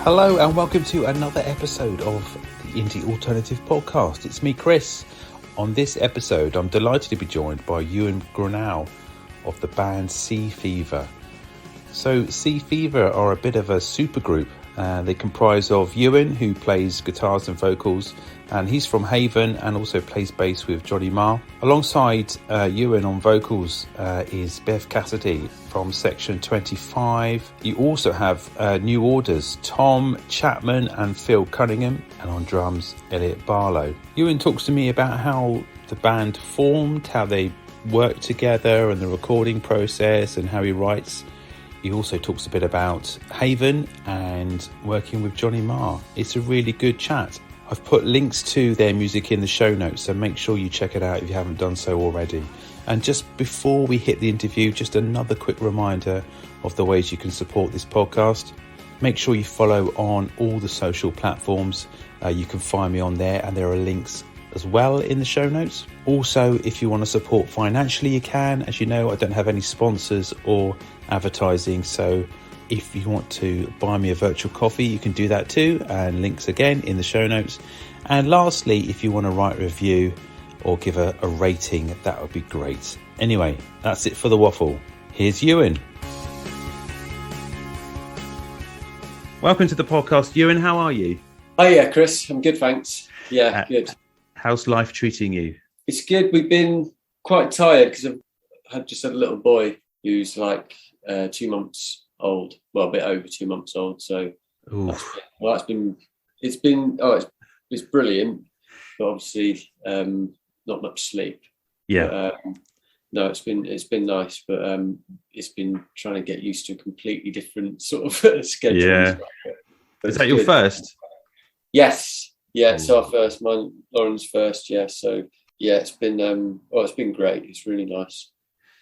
Hello and welcome to another episode of the Indie Alternative Podcast. It's me, Chris. On this episode, I'm delighted to be joined by Iwan Gronow of the band Sea Fever. So Sea Fever are a bit of a supergroup. They comprise of Iwan, who plays guitars and vocals, and he's from Haven and also plays bass with Johnny Marr. Alongside Iwan on vocals is Beth Cassidy from Section 25. You also have new orders, Tom, Chapman and Phil Cunningham, and on drums, Elliot Barlow. Iwan talks to me about how the band formed, how they work together and the recording process and how he writes. He also talks a bit about Haven and working with Johnny Marr. It's a really good chat. I've put links to their music in the show notes, so make sure you check it out if you haven't done so already. And just before we hit the interview, just another quick reminder of the ways you can support this podcast. Make sure you follow on all the social platforms. You can find me on there, and there are links as well in the show notes. Also, if you want to support financially, you can. As you know, I don't have any sponsors or advertising, so if you want to buy me a virtual coffee, you can do that too, and links again in the show notes. And lastly, if you want to write a review or give a rating, that would be great. Anyway, that's it for the waffle. Here's Iwan. Welcome to the podcast, Iwan. How are you? Oh yeah, Chris, I'm good, thanks. Yeah, good. How's life treating you? It's good. We've been quite tired because I've just had a little boy who's like 2 months old. Well, a bit over 2 months old. So, it's brilliant, but obviously not much sleep. Yeah. But, no, it's been nice, but it's been trying to get used to a completely different sort of schedule. Yeah. Is that your first? Yes. Yeah, it's our first. Lauren's first. Yeah. So yeah, it's been great. It's really nice.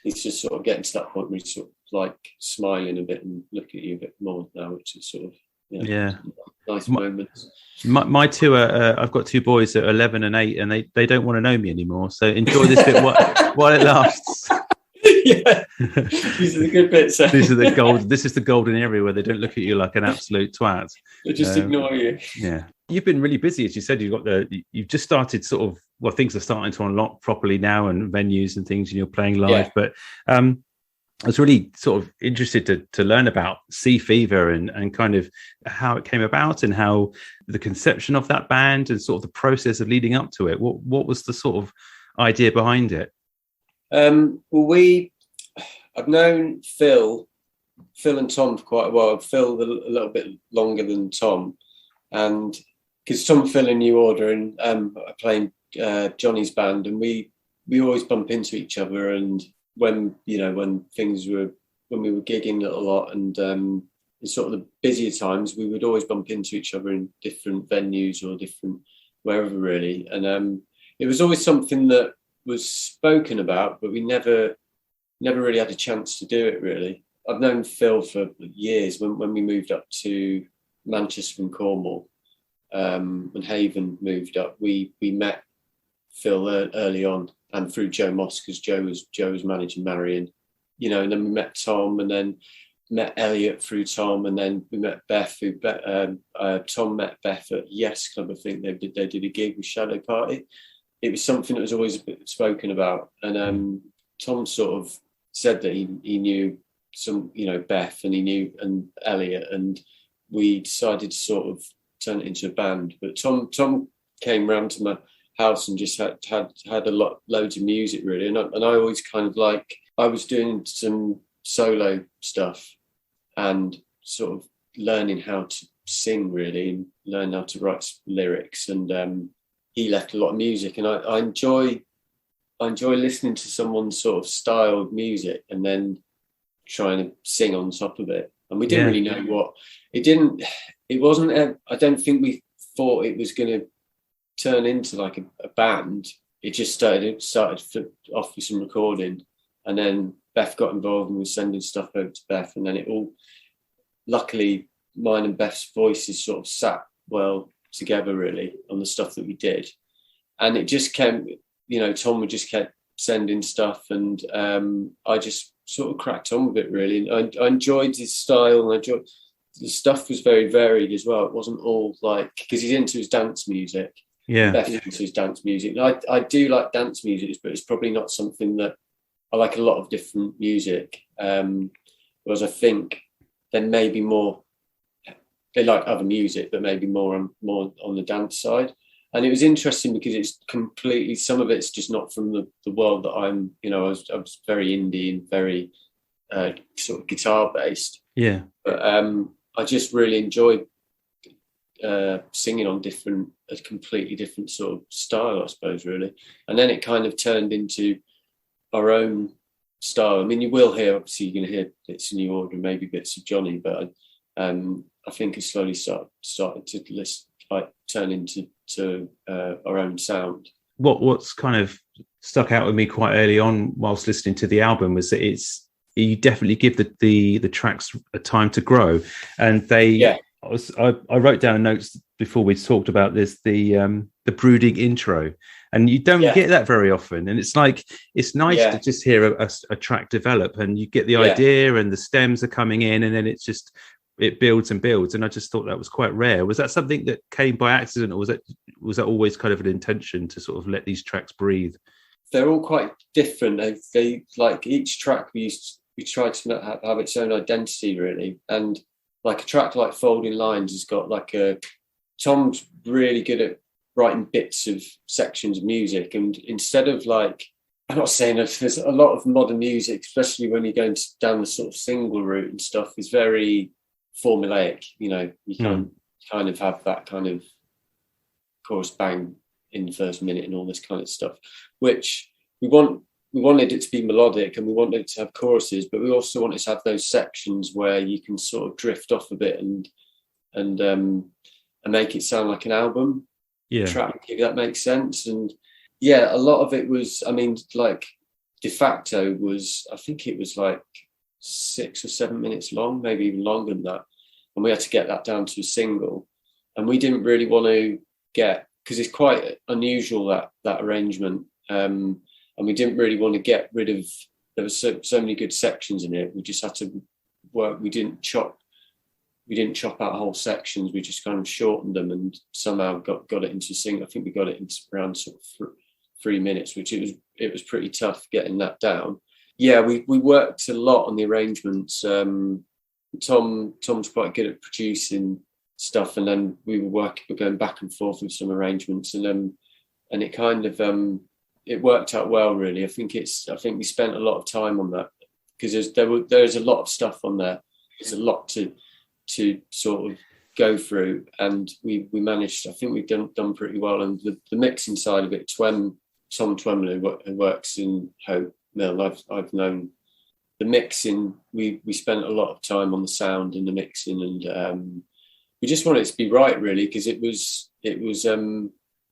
It's just sort of getting to that point where he's sort of like smiling a bit and looking at you a bit more now, which is sort of nice moments. My two are I've got two boys that are 11 and 8, and they don't want to know me anymore. So enjoy this bit while it lasts. Yeah, these are the good bits. This is the golden area where they don't look at you like an absolute twat. They just ignore you. Yeah, you've been really busy, as you said. You've just started sort of. Well, things are starting to unlock properly now, and venues and things, and you're playing live. Yeah. But I was really sort of interested to learn about Sea Fever and kind of how it came about and how the conception of that band and sort of the process of leading up to it. What was the sort of idea behind it? I've known Phil and Tom for quite a while. Phil a little bit longer than Tom, and because Tom, Phil in New Order and playing Johnny's band, and we always bump into each other. And when we were gigging a lot, and in sort of the busier times, we would always bump into each other in different venues or different wherever really. And it was always something that was spoken about, but we never really had a chance to do it really. I've known Phil for years. When we moved up to Manchester from Cornwall, when Haven moved up, we met Phil early on, and through Joe Moss, because Joe was managing Marion, and then we met Tom, and then met Elliot through Tom, and then we met Beth. Tom met Beth at Yes Club. I think they did a gig with Shadow Party. It was something that was always a bit spoken about, and Tom sort of said that he knew some, Beth, and he knew and Elliot, and we decided to sort of turn it into a band. But Tom came round to my house and just had loads of music really, and I always kind of I was doing some solo stuff and sort of learning how to sing really, and learn how to write lyrics, and he left a lot of music, and I enjoy listening to someone's sort of style of music and then trying to sing on top of it. And we didn't really know what it wasn't. I don't think we thought it was going to turn into like a band. It just started off with some recording, and then Beth got involved and was sending stuff over to Beth, and then it all, luckily, mine and Beth's voices sort of sat well together really on the stuff that we did, and it just came. Tom would just kept sending stuff, and I just sort of cracked on with it really. And I enjoyed his style, and I enjoyed the stuff was very varied as well. It wasn't all like, because he's into his dance music. Yeah. Beth into his dance music. I do like dance music, but it's probably not something that I like. A lot of different music. Whereas I think then maybe more, they like other music, but maybe more on the dance side. And it was interesting because it's completely, some of it's just not from the world that I'm, you know, I was very indie and very sort of guitar based. Yeah. But I just really enjoyed singing on a completely different sort of style, I suppose, really. And then it kind of turned into our own style. I mean, you will hear, obviously, you're going to hear bits in New Order and maybe bits of Johnny, but I think it slowly started to turn into our own sound. What's kind of stuck out with me quite early on whilst listening to the album was that you definitely give the tracks a time to grow, and they. I wrote down notes before we talked about this, the brooding intro, and you don't get that very often, and it's like it's nice to just hear a track develop, and you get the idea, and the stems are coming in, and then it builds and builds, and I just thought that was quite rare. Was that something that came by accident, or was that always kind of an intention to sort of let these tracks breathe? They're all quite different. They like each track we tried to have its own identity, really. And like a track like Folding Lines has got like Tom's really good at writing bits of sections of music, and instead of like, I'm not saying that there's a lot of modern music, especially when you're going down the sort of single route and stuff, is very formulaic. You know, you can kind of have that kind of chorus bang in the first minute and all this kind of stuff, which we wanted it to be melodic, and we wanted it to have choruses, but we also wanted to have those sections where you can sort of drift off a bit and make it sound like an album track, if that makes sense. And a lot of it was, I mean, like De Facto was, I think it was like 6 or 7 minutes long, maybe even longer than that, and we had to get that down to a single. And we didn't really want to because it's quite unusual, that arrangement, and we didn't really want to get rid of, there were so many good sections in it. We just had to work. We didn't chop out whole sections. We just kind of shortened them and somehow got it into a single. I think we got it into around sort of 3 minutes, which it was pretty tough getting that down. Yeah, we worked a lot on the arrangements. Tom's quite good at producing stuff, and then we were going back and forth with some arrangements, and it kind of it worked out well, really. I think we spent a lot of time on that because there's a lot of stuff on there. There's a lot to sort of go through, and we managed. I think we've done pretty well. And the mixing side of it, Tom Twemlow, who works in Hope Mill, I've known the mixing. We spent a lot of time on the sound and the mixing, and we just wanted it to be right, really, because it was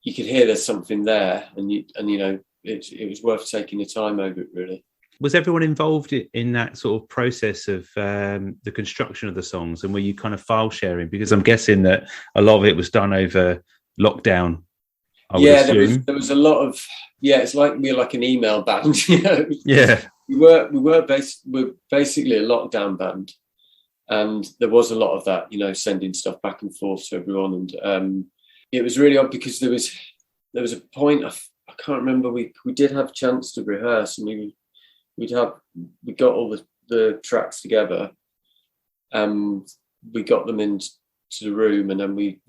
you could hear there's something there, and you know it was worth taking the time over it, really. Was everyone involved in that sort of process of the construction of the songs, and were you kind of file sharing? Because I'm guessing that a lot of it was done over lockdown. There was a lot of it's like we're like an email band, you know. Yeah, we were basically a lockdown band, and there was a lot of that, you know, sending stuff back and forth to everyone, and it was really odd because there was a point I can't remember. We did have a chance to rehearse, and we got all the tracks together, and we got them into the room, and then we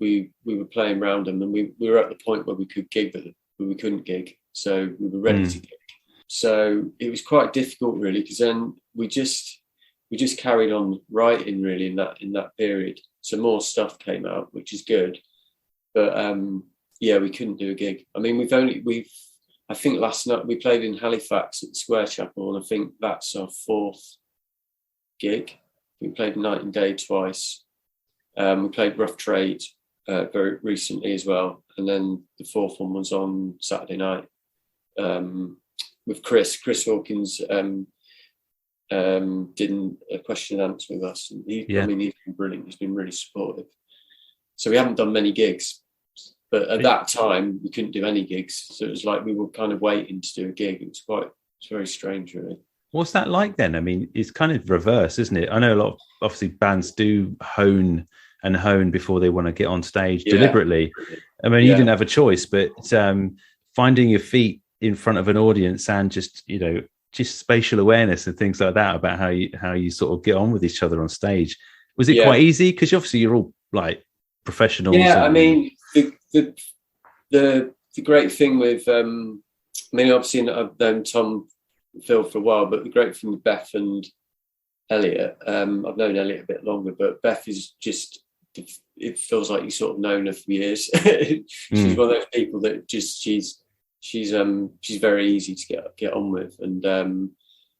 were playing around them, and we were at the point where we could gig, but we couldn't gig, so we were ready to gig. So it was quite difficult, really, because then we just carried on writing, really, in that period. So more stuff came out, which is good, but we couldn't do a gig. I mean, I think last night we played in Halifax at the Square Chapel, and I think that's our 4th gig. We played Night and Day twice. We played Rough Trade very recently as well, and then the 4th one was on Saturday night with Chris Hawkins. Did a question and answer with us, and he's been brilliant. He's been really supportive. So we haven't done many gigs, but at that time we couldn't do any gigs, so it was like we were kind of waiting to do a gig. It's very strange, really. What's that like then? I mean, it's kind of reverse, isn't it? I know a lot of obviously bands do hone before they want to get on stage deliberately. I mean, you didn't have a choice, but finding your feet in front of an audience and just spatial awareness and things like that about how you sort of get on with each other on stage. Was it quite easy? Because obviously you're all like professionals. Yeah, I mean, the great thing with, I mean, obviously I've known Tom and Phil for a while, but the great thing with Beth and Elliot, I've known Elliot a bit longer, but Beth is just, it feels like you sort of known her for years. She's one of those people that just, she's very easy to get on with. And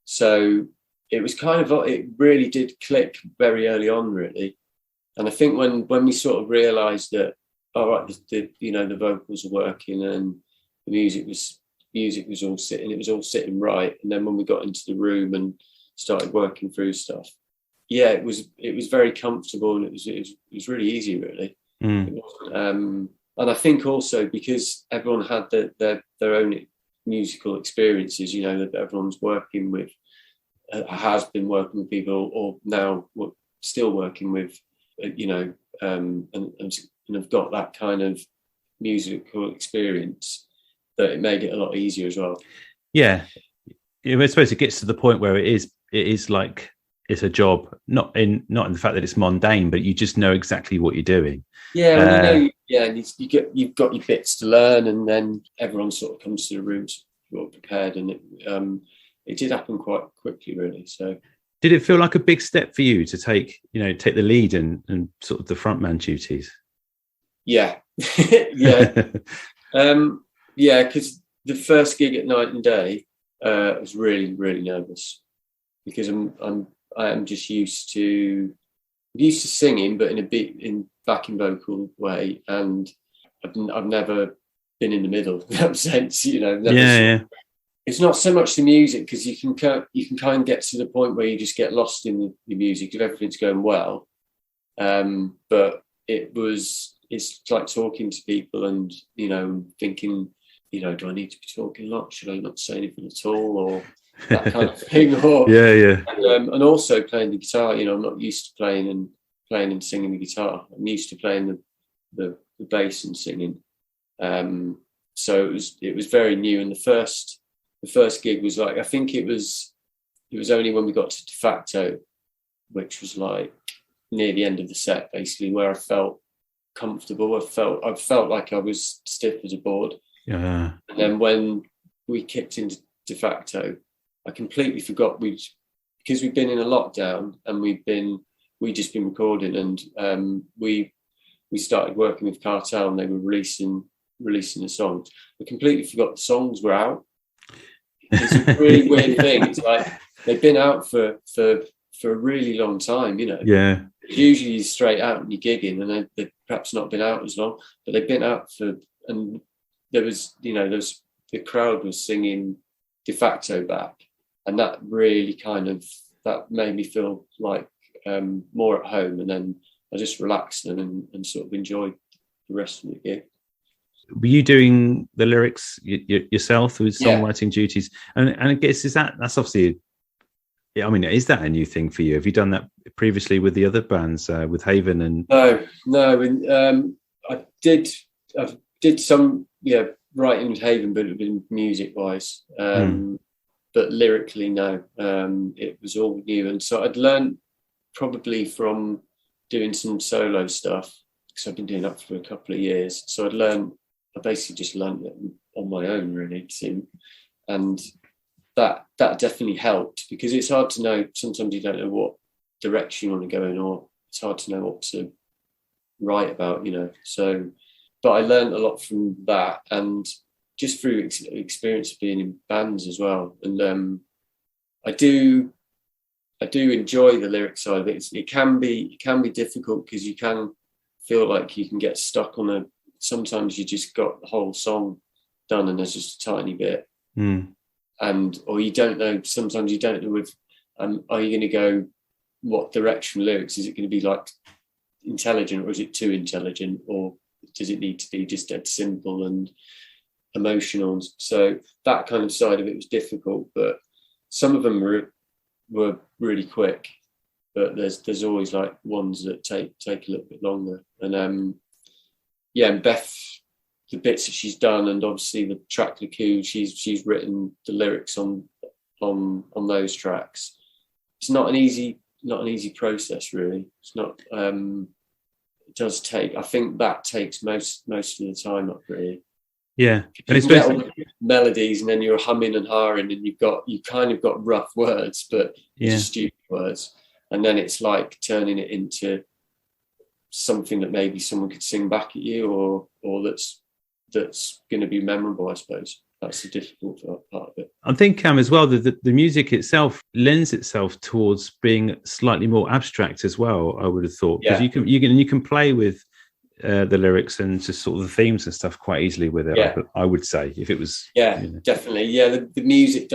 so it was kind of, it really did click very early on, really. And I think when we sort of realised that, all right, the vocals were working and the music was all sitting, it was all sitting right. And then when we got into the room and started working through stuff, it was very comfortable, and it was really easy, really. And I think also because everyone had their own musical experiences, that everyone's working with, has been working with people, or now still working with, and have got that kind of musical experience, that it made it a lot easier as well. Yeah, I suppose it gets to the point where it is like it's a job, not in the fact that it's mundane, but you just know exactly what you're doing. Yeah, you've got your bits to learn, and then everyone sort of comes to the room sort of prepared, and it did happen quite quickly, really. So, did it feel like a big step for you to take the lead and sort of the frontman duties? Yeah, because the first gig at Night and Day, I was really, really nervous, because I am just used to singing, but in backing vocal way, and I've never been in the middle in that sense, It's not so much the music, because you can kind of get to the point where you just get lost in the music if everything's going well, but it's like talking to people and thinking, do I need to be talking a lot? Should I not say anything at all, or that kind of thing? Or and also playing the guitar. I'm not used to playing and singing the guitar. I'm used to playing the bass and singing. So it was very new. And the first gig was like, I think it was only when we got to De Facto, which was like near the end of the set, basically, where I felt comfortable. I felt like I was stiff as a board. Yeah. And then when we kicked into De Facto, I completely forgot because we've been in a lockdown, and we'd just been recording, and we started working with Cartel, and they were releasing the songs. I completely forgot the songs were out. It's a really weird thing. It's like they've been out for a really long time, Yeah. Usually straight out and you're gigging, and they've perhaps not been out as long, but they've been out and there was the crowd was singing De Facto back, and that really that made me feel like more at home, and then I just relaxed and sort of enjoyed the rest of the gig. Were you doing the lyrics yourself with songwriting duties? And I guess that's obviously, I mean, is that a new thing for you? Have you done that previously with the other bands, with Haven and? No. I did some writing with Haven, but it had been music wise. But lyrically, no. It was all new, and so I'd learned probably from doing some solo stuff, because I've been doing that for a couple of years. So I basically just learned it on my own, really, and that definitely helped, because it's hard to know. Sometimes you don't know what direction you want to go in, or it's hard to know what to write about, So, but I learned a lot from that, and just through experience of being in bands as well. And I do enjoy the lyric side of it. It can be difficult, because you can feel like you can get stuck on sometimes you just got the whole song done and there's just a tiny bit. Or you don't know, sometimes you don't know are you going to go, what direction lyrics? Is it going to be like intelligent, or is it too intelligent, or does it need to be just dead simple and emotional? So that kind of side of it was difficult, but some of them were really quick, but there's always like ones that take a little bit longer. And and Beth, the bits that she's done, and obviously the track Le Coup, she's written the lyrics on those tracks. It's not an easy process, really. It's not. It does take. I think that takes most of the time up, really. Yeah, and you get all the melodies, and then you're humming and hawing, and you kind of got rough words, but just stupid words, and then it's like turning it into something that maybe someone could sing back at you, or that's going to be memorable. I suppose that's the difficult part of it. I think as well that the music itself lends itself towards being slightly more abstract as well. I would have thought, because you can play with the lyrics and just sort of the themes and stuff quite easily with it. I would say, if it was definitely the music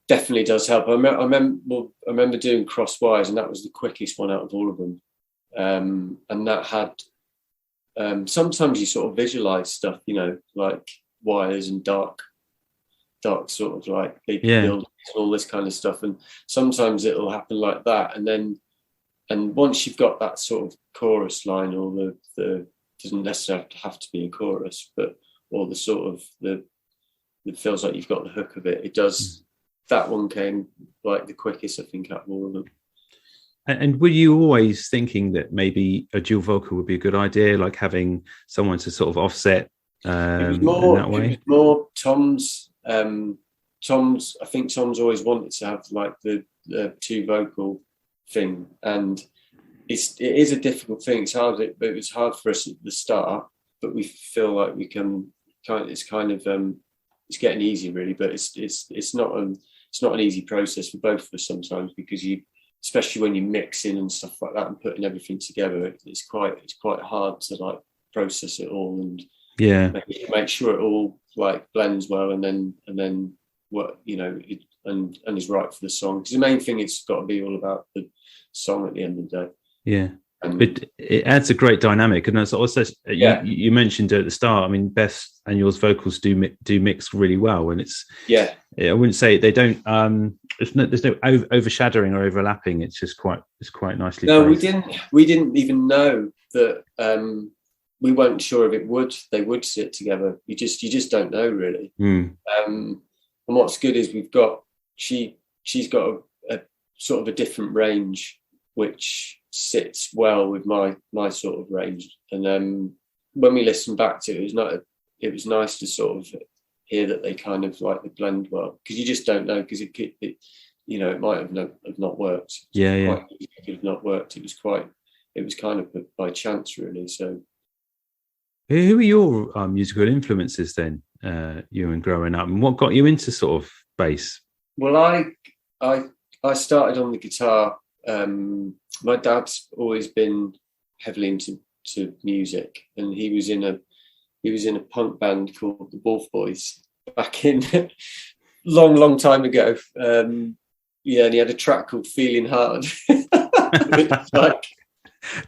definitely does help. I remember doing Crosswise, and that was the quickest one out of all of them, and that had sometimes you sort of visualize stuff, like wires and dark sort of like big buildings and all this kind of stuff, and sometimes it'll happen like that, and once you've got that sort of chorus line, or the doesn't necessarily have to be a chorus, but or the sort of it feels like you've got the hook of it. It does. That one came like the quickest, I think, out of all of them. And were you always thinking that maybe a dual vocal would be a good idea, like having someone to sort of offset in that way? It was more Tom's. I think Tom's always wanted to have like the two vocal thing, and it is a difficult thing. It's hard, but it was hard for us at the start. But we feel like we can it's it's getting easy, really. But it's not an easy process for both of us sometimes, because especially when you're mixing and stuff like that and putting everything together, it's quite hard to like process it all and make sure it all like blends well, and then what and is right for the song, because the main thing, it's got to be all about the song at the end of the day. It adds a great dynamic. And as also you mentioned at the start, I mean, Beth and yours vocals do mix really well, and it's I wouldn't say they don't there's no overshadowing or overlapping. It's just quite nicely placed. we didn't even know that. We weren't sure if they would sit together. You just don't know, really. And what's good is she's got a sort of a different range, which sits well with my sort of range. And when we listened back to it, it was nice to sort of hear that they kind of like the blend well, because you just don't know, because it might have not worked. It could have not worked. It was kind of by chance, really. So. Who are your musical influences then, Ewan, growing up, and what got you into sort of bass? Well, I started on the guitar. My dad's always been heavily into music, and he was in a punk band called the Wolf Boys back in long time ago. And he had a track called "Feeling Hard," which is like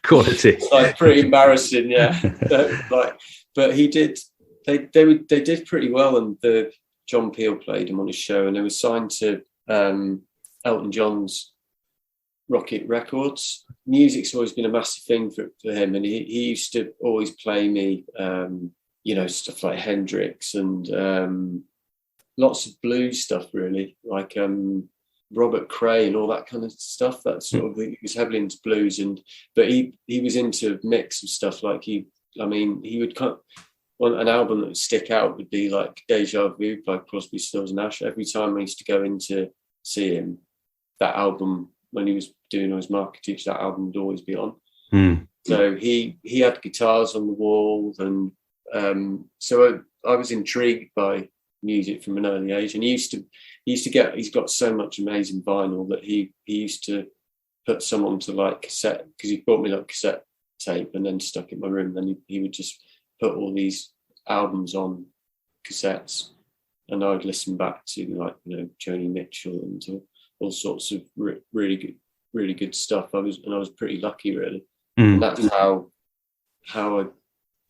quality. It's like pretty embarrassing, but he did. They did pretty well, and John Peel played him on his show, and they were signed to Elton John's Rocket Records. Music's always been a massive thing for him, and he used to always play me, stuff like Hendrix and lots of blues stuff, really, like Robert Cray and all that kind of stuff. That sort of, he was heavily into blues, but he was into a mix of stuff. Like he would an album that would stick out would be like Deja Vu by Crosby, Stills and Nash. Every time I used to go in to see him, that album, when he was doing all his marketing, that album would always be on. So he had guitars on the wall, and so I was intrigued by music from an early age, and he's got so much amazing vinyl that he used to put some onto like cassette, because he bought me like cassette tape and then stuck it in my room. Then he would just put all these albums on cassettes, and I would listen back to like Joni Mitchell and all sorts of really good stuff. I was pretty lucky, really. And that's how I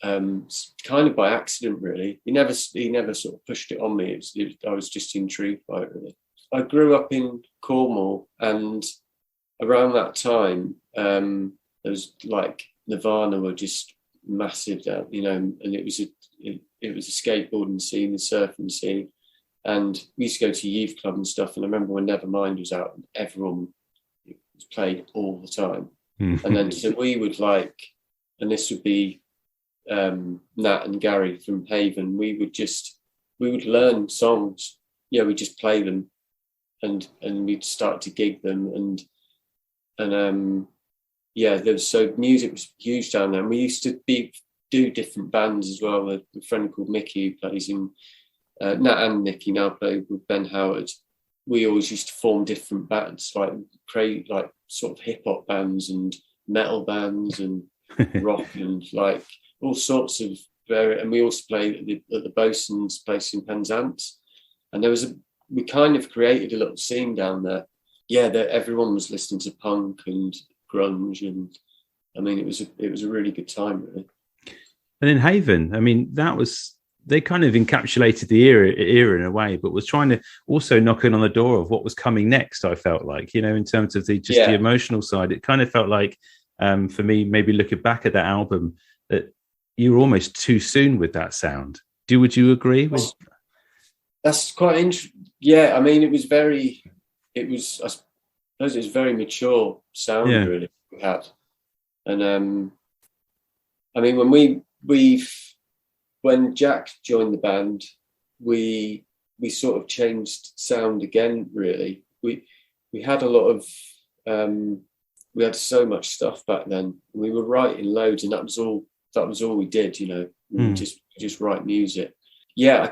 kind of by accident, really. He never sort of pushed it on me. I was just intrigued by it, really. I grew up in Cornwall, and around that time, there was like Nirvana were just massive there, you know, and it was a skateboarding scene, the surfing scene, and we used to go to youth club and stuff. And I remember when Nevermind was out, and everyone was played all the time. And then so we would like, and this would be Nat and Gary from Haven. We would learn songs. Yeah, we just play them, and we'd start to gig them, and so music was huge down there. And we used to do different bands as well. A friend called Mickey who plays in Nat and Nicky now play with Ben Howard. We always used to form different bands, like sort of hip hop bands and metal bands and rock and like all sorts of and we also played at the Bosun's place in Penzance. And we kind of created a little scene down there. Yeah, everyone was listening to punk and grunge, and I mean, it was a really good time, really. And in Haven, I mean, they kind of encapsulated the era in a way, but was trying to also knock in on the door of what was coming next. I felt like, you know, in terms of the emotional side, it kind of felt like, for me, maybe looking back at that album, that you were almost too soon with that sound. Would you agree? That's quite interesting. Yeah, I mean, I suppose it was very mature sound, really, we had. And I mean, when Jack joined the band, we sort of changed sound again, really. We had a lot of we had so much stuff back then. We were writing loads, and that was all we did, you know. We just write music. Yeah,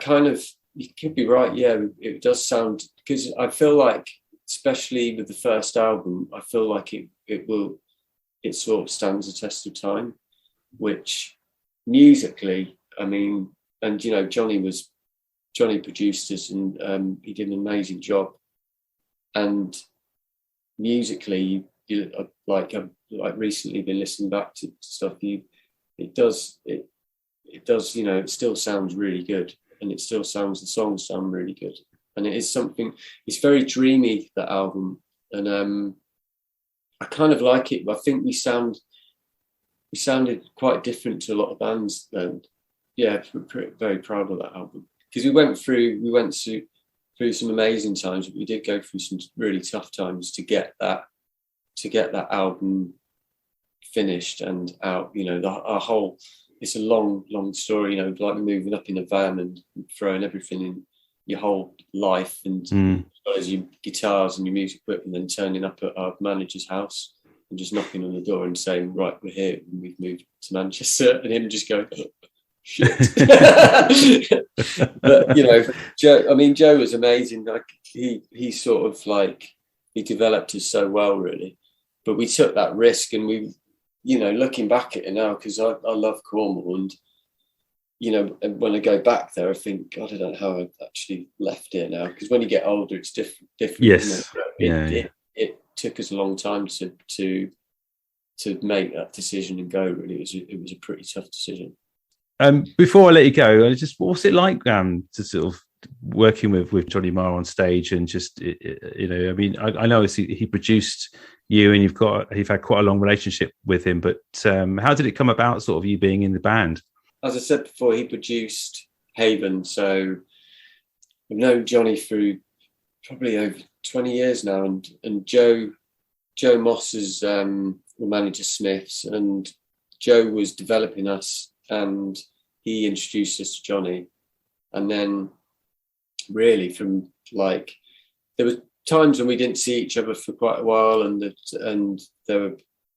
you could be right. Yeah, it does sound, because I feel like, especially with the first album, I feel like it sort of stands the test of time, which musically, I mean, and you know, Johnny produced us, and he did an amazing job. And musically, I've recently been listening back to stuff. It does, you know, it still sounds really good, and the songs sound really good. And it is something, it's very dreamy, that album. And I kind of like it. I think we sounded quite different to a lot of bands then. Yeah, very proud of that album, because we went through some amazing times, but we did go through some really tough times to get that album finished and out. You know, it's a long story, you know, like moving up in a van and throwing everything in your whole life, and as your guitars and your music equipment, and then turning up at our manager's house and just knocking on the door and saying, right, we're here, and we've moved to Manchester, and him just going, oh, shit. But you know, Joe was amazing. Like he sort of like, he developed us so well, really. But we took that risk, and we, you know, looking back at it now, because I love Cornwall, and you know, and when I go back there, I think, God, I don't know how I actually left here now, because when you get older, it's different. Yes. It took us a long time to make that decision and go. Really, it was a pretty tough decision. Before I let you go, what's it like to sort of working with Johnny Marr on stage, and just, you know, I mean, I know he produced you, and you've had quite a long relationship with him, but how did it come about, sort of you being in the band? As I said before, he produced Haven, so I've known Johnny through probably over 20 years now, and Joe Moss is the manager Smiths, and Joe was developing us, and he introduced us to Johnny. And then really from like, there were times when we didn't see each other for quite a while,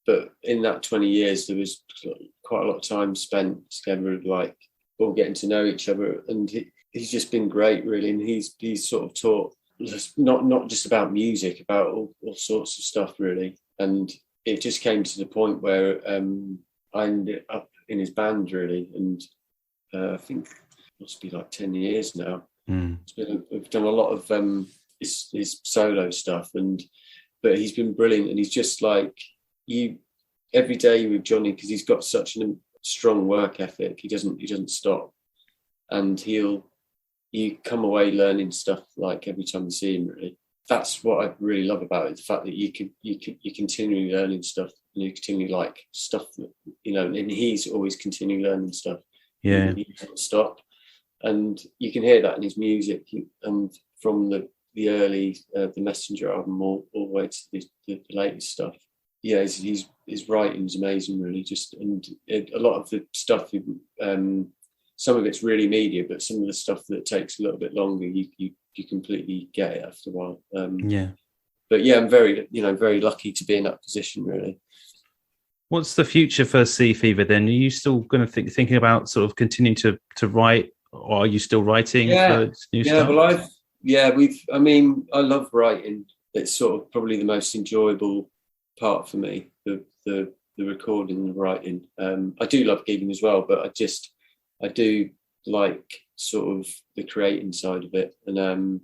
but in that 20 years there was quite a lot of time spent together, like all getting to know each other, and he's just been great, really. And he's sort of taught not just about music, about all sorts of stuff, really. And it just came to the point where I ended up in his band, really, and I think it must be like 10 years now. We've done a lot of his solo stuff, but he's been brilliant, and he's just like, you every day with Johnny, because he's got such a strong work ethic. He doesn't stop, and you come away learning stuff like every time you see him, really. that's what I really love about it, the fact that you're continually learning stuff, and you continually like stuff that, you know, and he's always continually learning stuff. Yeah. He doesn't stop. And you can hear that in his music, and from the early the Messenger album all the way to the latest stuff. Yeah, his writing is amazing, really. A lot of the stuff, some of it's really media, but some of the stuff that takes a little bit longer, you completely get it after a while. But yeah, I'm very lucky to be in that position, really. What's the future for Sea Fever then? Are you still going to thinking about sort of continuing to write, or are you still writing for new stuff? Well, I love writing. It's sort of probably the most enjoyable part for me, the recording and the writing. I do love gigging as well, but I do like sort of the creating side of it. And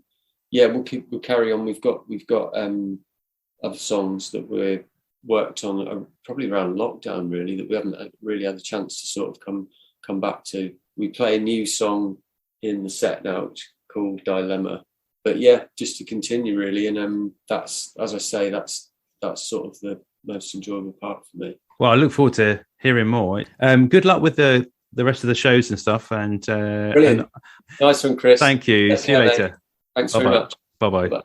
we'll carry on. We've got other songs that we're worked on probably around lockdown, really, that we haven't really had a chance to sort of come back to. We play a new song in the set now, which is called Dilemma. But yeah, just to continue, really. And that's, as I say, that's sort of the most enjoyable part for me. Well, I look forward to hearing more. Good luck with the rest of the shows and stuff. And brilliant. Nice one, Chris. Thank you. See you later. Thanks very much. Bye-bye. Bye.